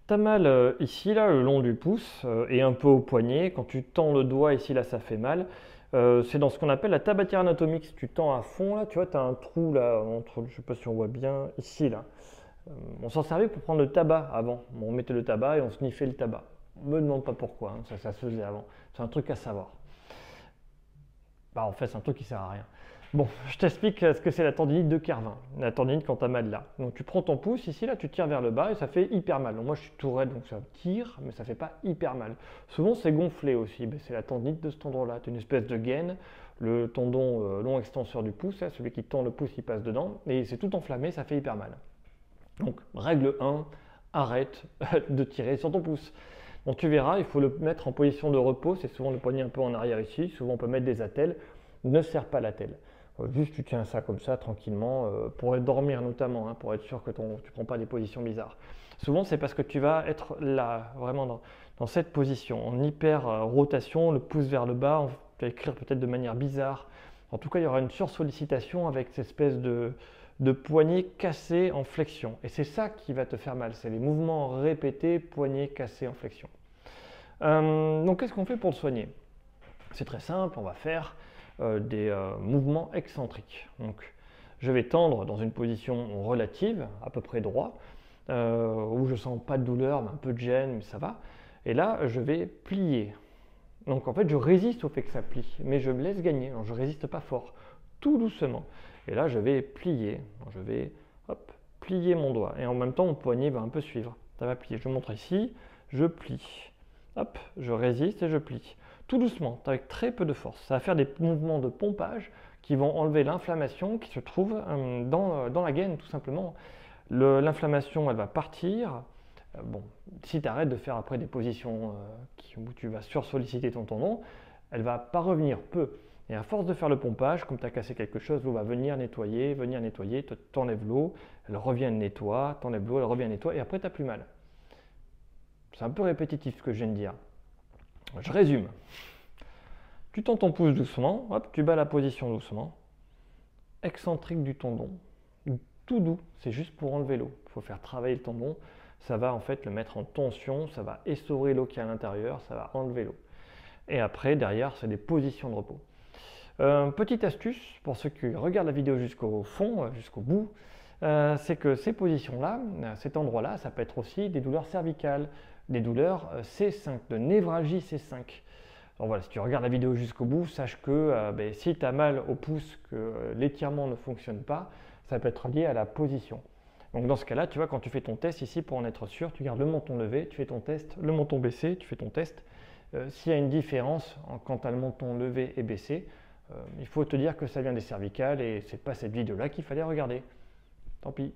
T'as mal ici, là, le long du pouce et un peu au poignet. Quand tu tends le doigt ici, là, ça fait mal. C'est dans ce qu'on appelle la tabatière anatomique. Si tu tends à fond, là, tu vois, tu as un trou, là, entre, je sais pas si on voit bien, ici, là. On s'en servait pour prendre le tabac avant. On mettait le tabac et on sniffait le tabac. On me demande pas pourquoi, hein, ça se faisait avant. C'est un truc à savoir. Bah, en fait, c'est un truc qui sert à rien. Bon, je t'explique ce que c'est la tendinite de Kervin. La tendinite quand tu as mal là. Donc tu prends ton pouce ici, là, tu tires vers le bas et ça fait hyper mal. Donc, moi je suis tout raide, donc ça tire, mais ça fait pas hyper mal. Souvent c'est gonflé aussi, ben, c'est la tendinite de cet endroit-là. Tu as une espèce de gaine, le tendon long extenseur du pouce, là, celui qui tend le pouce, il passe dedans, et c'est tout enflammé, ça fait hyper mal. Donc règle 1, arrête de tirer sur ton pouce. Donc tu verras, il faut le mettre en position de repos, c'est souvent le poignet un peu en arrière ici, souvent on peut mettre des attelles, ne serre pas l'attelle. Juste tu tiens ça comme ça tranquillement, pour dormir notamment, hein, pour être sûr que tu ne prends pas des positions bizarres. Souvent c'est parce que tu vas être là, vraiment dans cette position, en hyper rotation, le pouce vers le bas, tu vas écrire peut-être de manière bizarre. En tout cas il y aura une sursollicitation avec cette espèce de poignet cassé en flexion. Et c'est ça qui va te faire mal, c'est les mouvements répétés, poignet cassé en flexion. Donc qu'est-ce qu'on fait pour le soigner? C'est très simple, on va faire des mouvements excentriques. Donc je vais tendre dans une position relative, à peu près droit, où je sens pas de douleur, mais un peu de gêne, mais ça va. Et là, je vais plier. Donc en fait, je résiste au fait que ça plie, mais je me laisse gagner. Alors, je résiste pas fort, tout doucement. Et là, je vais plier. Je vais hop, plier mon doigt. Et en même temps, mon poignet va un peu suivre. Ça va plier. Je montre ici, je plie. Hop, je résiste et je plie. Tout doucement, avec très peu de force. Ça va faire des mouvements de pompage qui vont enlever l'inflammation qui se trouve dans la gaine, tout simplement. L'inflammation, elle va partir. Bon, si tu arrêtes de faire après des positions où tu vas sursolliciter ton tendon, elle va pas revenir peu. Et à force de faire le pompage, comme tu as cassé quelque chose, l'eau va venir nettoyer, t'enlèves l'eau, elle revient nettoie, t'enlèves l'eau, elle revient nettoie, et après tu n'as plus mal. C'est un peu répétitif ce que je viens de dire. Je résume. Tu tends ton pouce doucement, hop, tu bats la position doucement. Excentrique du tendon, tout doux, c'est juste pour enlever l'eau. Il faut faire travailler le tendon, ça va en fait le mettre en tension, ça va essorer l'eau qui est à l'intérieur, ça va enlever l'eau. Et après, derrière, c'est des positions de repos. Petite astuce pour ceux qui regardent la vidéo jusqu'au fond, jusqu'au bout, c'est que ces positions-là, cet endroit-là, ça peut être aussi des douleurs cervicales, des douleurs C5, de névralgie C5. Donc voilà, si tu regardes la vidéo jusqu'au bout, sache que si tu as mal au pouce, que l'étirement ne fonctionne pas, ça peut être lié à la position. Donc dans ce cas-là, tu vois, quand tu fais ton test ici, pour en être sûr, tu gardes le menton levé, tu fais ton test, le menton baissé, tu fais ton test. S'il y a une différence quand tu as le menton levé et baissé, il faut te dire que ça vient des cervicales et c'est pas cette vidéo-là qu'il fallait regarder. Tant pis.